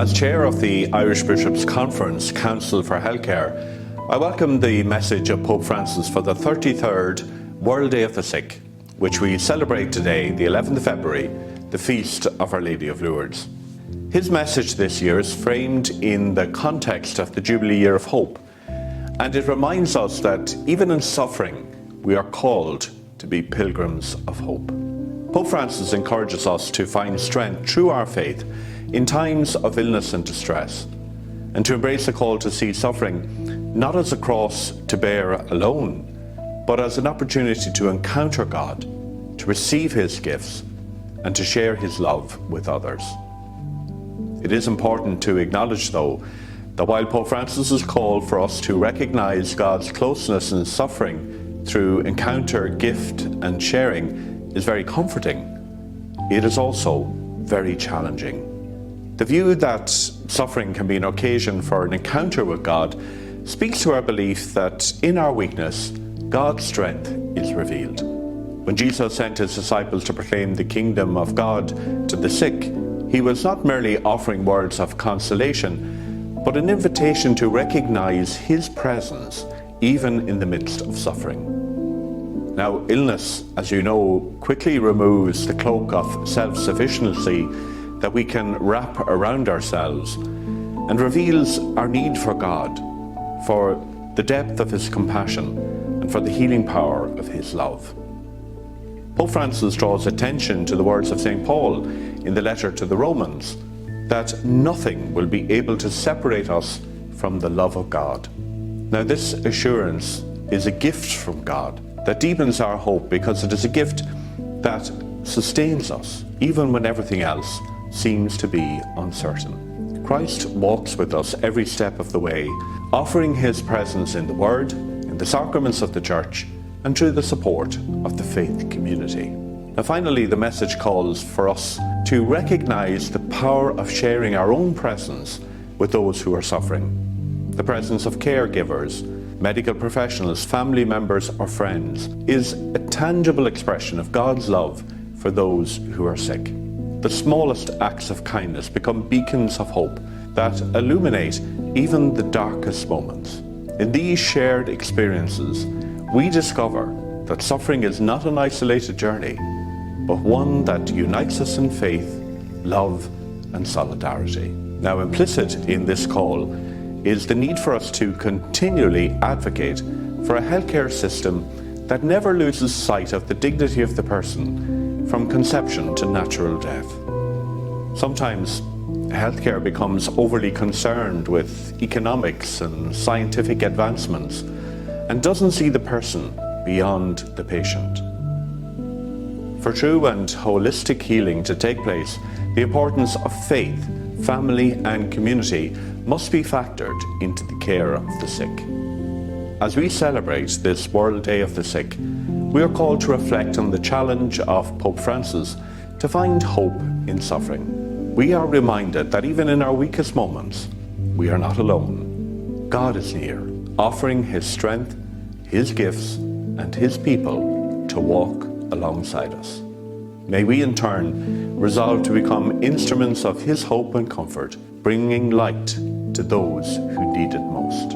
As chair of the Irish Bishops' Conference Council for Healthcare, I welcome the message of Pope Francis for the 33rd World Day of the Sick, which we celebrate today, the 11th of February, the feast of Our Lady of Lourdes. His message this year is framed in the context of the Jubilee Year of Hope, and it reminds us that even in suffering, we are called to be pilgrims of hope. Pope Francis encourages us to find strength through our faith in times of illness and distress, and to embrace the call to see suffering not as a cross to bear alone, but as an opportunity to encounter God, to receive His gifts, and to share His love with others. It is important to acknowledge, though, that while Pope Francis's call for us to recognize God's closeness in suffering through encounter, gift, and sharing is very comforting, it is also very challenging. The view that suffering can be an occasion for an encounter with God speaks to our belief that in our weakness, God's strength is revealed. When Jesus sent His disciples to proclaim the kingdom of God to the sick, He was not merely offering words of consolation, but an invitation to recognize His presence even in the midst of suffering. Now, illness, as you know, quickly removes the cloak of self-sufficiency that we can wrap around ourselves and reveals our need for God, for the depth of His compassion and for the healing power of His love. Pope Francis draws attention to the words of St. Paul in the letter to the Romans, that nothing will be able to separate us from the love of God. Now, this assurance is a gift from God that deepens our hope, because it is a gift that sustains us even when everything else seems to be uncertain. Christ walks with us every step of the way, offering His presence in the Word, in the sacraments of the Church, and through the support of the faith community. Now, finally, the message calls for us to recognize the power of sharing our own presence with those who are suffering. The presence of caregivers, medical professionals, family members, or friends is a tangible expression of God's love for those who are sick. The smallest acts of kindness become beacons of hope that illuminate even the darkest moments. In these shared experiences, we discover that suffering is not an isolated journey, but one that unites us in faith, love, and solidarity. Now, implicit in this call is the need for us to continually advocate for a healthcare system that never loses sight of the dignity of the person from conception to natural death. Sometimes healthcare becomes overly concerned with economics and scientific advancements and doesn't see the person beyond the patient. For true and holistic healing to take place, the importance of faith, family, and community must be factored into the care of the sick. As we celebrate this World Day of the Sick, we are called to reflect on the challenge of Pope Francis to find hope in suffering. We are reminded that even in our weakest moments, we are not alone. God is near, offering His strength, His gifts, and His people to walk alongside us. May we in turn resolve to become instruments of His hope and comfort, bringing light to those who need it most.